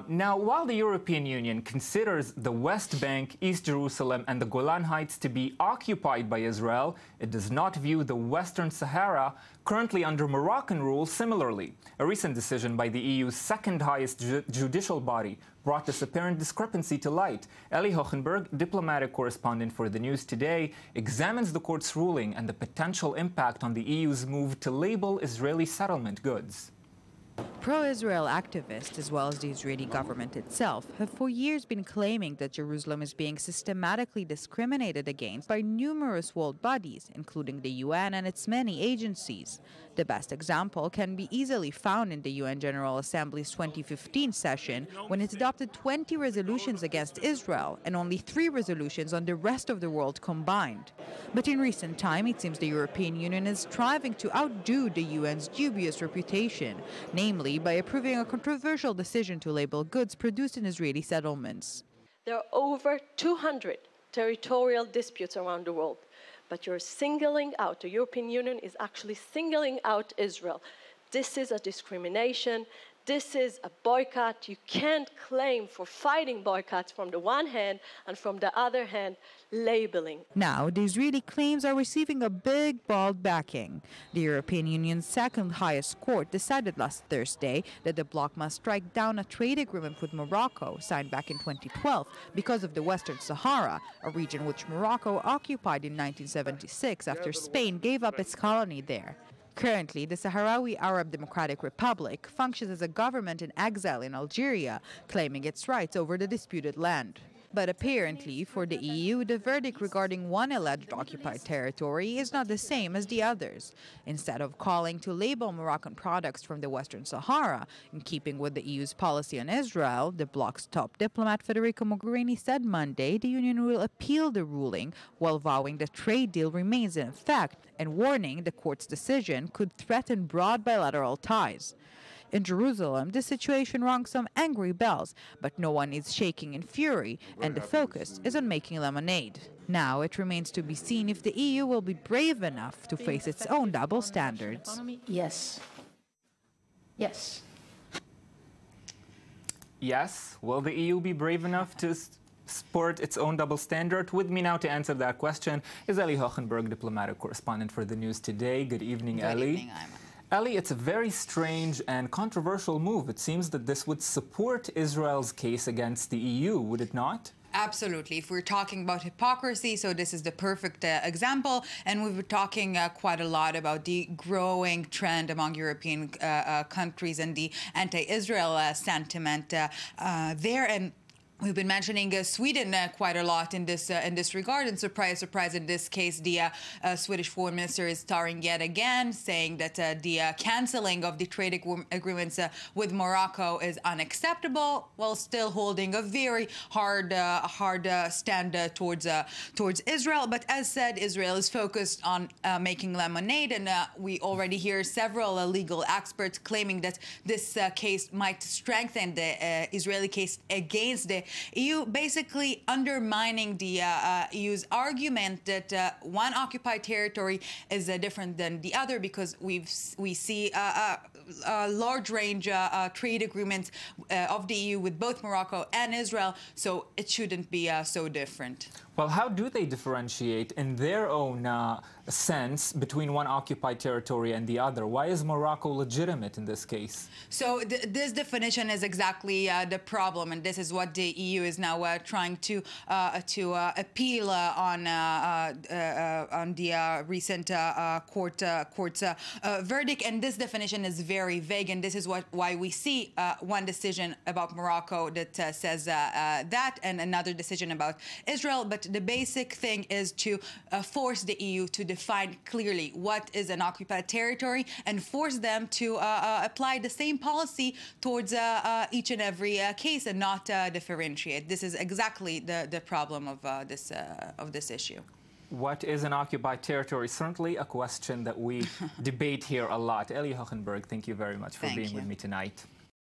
Now, while the European Union considers the West Bank, East Jerusalem and the Golan Heights to be occupied by Israel, it does not view the Western Sahara, currently under Moroccan rule, similarly. A recent decision by the EU's second highest judicial body brought this apparent discrepancy to light. Eli Hohenberg, diplomatic correspondent for the News Today, examines the court's ruling and the potential impact on the EU's move to label Israeli settlement goods. Pro-Israel activists, as well as the Israeli government itself, have for years been claiming that Jerusalem is being systematically discriminated against by numerous world bodies, including the UN and its many agencies. The best example can be easily found in the UN General Assembly's 2015 session, when it adopted 20 resolutions against Israel and only 3 resolutions on the rest of the world combined. But in recent time, it seems the European Union is striving to outdo the UN's dubious reputation, namely by approving a controversial decision to label goods produced in Israeli settlements. There are over 200 territorial disputes around the world, but you're singling out, the European Union is actually singling out Israel. This is a discrimination. This is a boycott. You can't claim for fighting boycotts from the one hand and from the other hand, labeling. Now, the Israeli claims are receiving a big, bold backing. The European Union's second highest court decided last Thursday that the bloc must strike down a trade agreement with Morocco signed back in 2012 because of the Western Sahara, a region which Morocco occupied in 1976 after Spain gave up its colony there. Currently, the Sahrawi Arab Democratic Republic functions as a government in exile in Algeria, claiming its rights over the disputed land. But apparently, for the EU, the verdict regarding one alleged occupied territory is not the same as the others. Instead of calling to label Moroccan products from the Western Sahara, in keeping with the EU's policy on Israel, the bloc's top diplomat Federico Mogherini said Monday the Union will appeal the ruling, while vowing the trade deal remains in effect and warning the court's decision could threaten broad bilateral ties. In Jerusalem, the situation rang some angry bells, but no one is shaking in fury, and the focus is on making lemonade. Now it remains to be seen if the EU will be brave enough to face its own double standards. Yes. Yes. Yes. Will the EU be brave enough to sport its own double standard? With me now to answer that question is Eli Hohenberg, diplomatic correspondent for the News Today. Good evening, Eli. Good evening, Ayman. Eli, it's a very strange and controversial move. It seems that this would support Israel's case against the EU, would it not? Absolutely. If we're talking about hypocrisy, so this is the perfect example. And we've been talking quite a lot about the growing trend among European countries and the anti-Israel sentiment there. And we've been mentioning Sweden quite a lot in this regard, and surprise, surprise, in this case, the Swedish foreign minister is starring yet again, saying that the cancelling of the trade agreements with Morocco is unacceptable, while still holding a very hard stand towards Israel. But as said, Israel is focused on making lemonade, and we already hear several legal experts claiming that this case might strengthen the Israeli case against the EU, basically undermining the EU's argument that one occupied territory is different than the other, because we see a large range trade agreements of the EU with both Morocco and Israel, so it shouldn't be so different. Well, how do they differentiate in their own sense between one occupied territory and the other? Why is Morocco legitimate in this case? So this definition is exactly the problem, and this is what the EU is now trying to appeal on the recent court's verdict. And this definition is very vague, and this is why we see one decision about Morocco that says that, and another decision about Israel. But the basic thing is to force the EU to define clearly what is an occupied territory and force them to apply the same policy towards each and every case, and not differentiate. This is exactly the problem of this issue. What is an occupied territory? Certainly a question that we debate here a lot. Eli Hohenberg, thank you very much for being with me tonight.